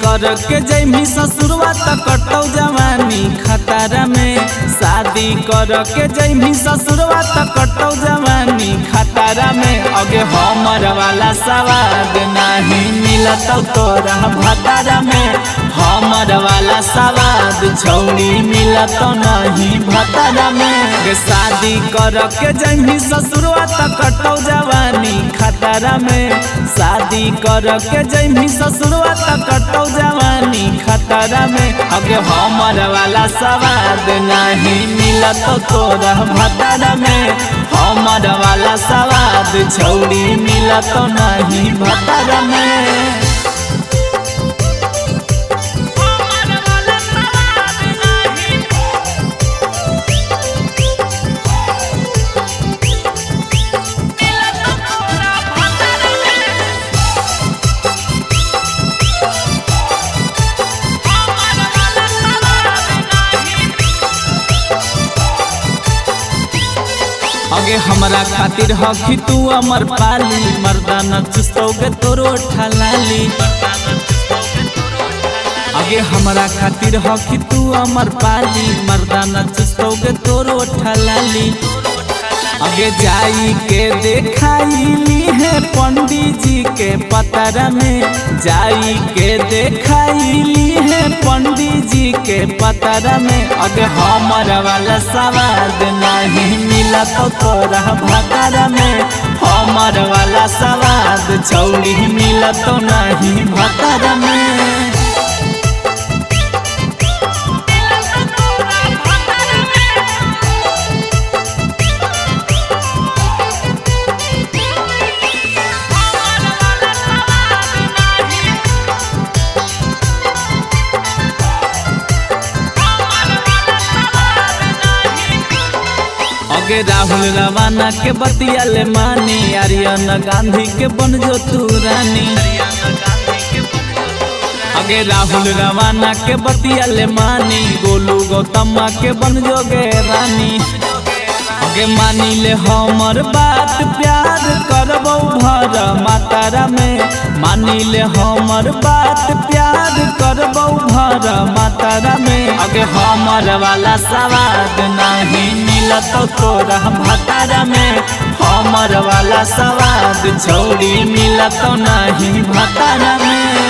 कर के जैमी ससुरवा त कटौ जवानी खतरा में। शादी कर के जैमी ससुरवा त कटौ जवानी खतरा में। अगे हमर वाला सवाद नहीं मिलत तोरा भतारा में। हमर वाला सवाद छौड़ी मिलत नहीं भतारा में। गे शादी कर के जैमी ससुरवा त कटौ जवानी खतरा में। शादी कर के जैमी ससुरवा त कटौ जवानी खतरा में। अगे हमर वाला सवाद नहीं मिलत तोरा भतारा में। हमर वाला सवाद छौड़ी मिलत नहीं भतारा में। अगे हमरा खातिर हखी तू अमर पाली। मर्दाना चुस्तौगे तोरो ठलाली। अगे हमरा खातिर हखी तू अमर पाली। मर्दाना चुस्तौगे तोरो ठलाली। अगे जाई के देखाईली है पंडित जी के पतरा में। जाई के देखाईली है पंडित जी के पतरा में। अगे हमर वाला सवाद नहीं मिलत तोरा भतारा में। हमर वाला सवाद छौड़ी मिलत नहीं भतारा में। अगे राहुल रवाना के बतिया ले मानी। आर्यन गांधी के बन जो तू रानी। अगे राहुल रवाना के बतिया ले मानी। गोलू गौतमा के बन जो गे रानी। अगे मानी ले हमर बात प्यार करबौ भर मातारा में। मानी ले हमर बात प्यार करबौ भर मातारा में। अगे हमर वाला सवाद नहीं मिलत तोरा भतारा में। हमर वाला सवाद छौड़ी मिलत नहीं भतारा में।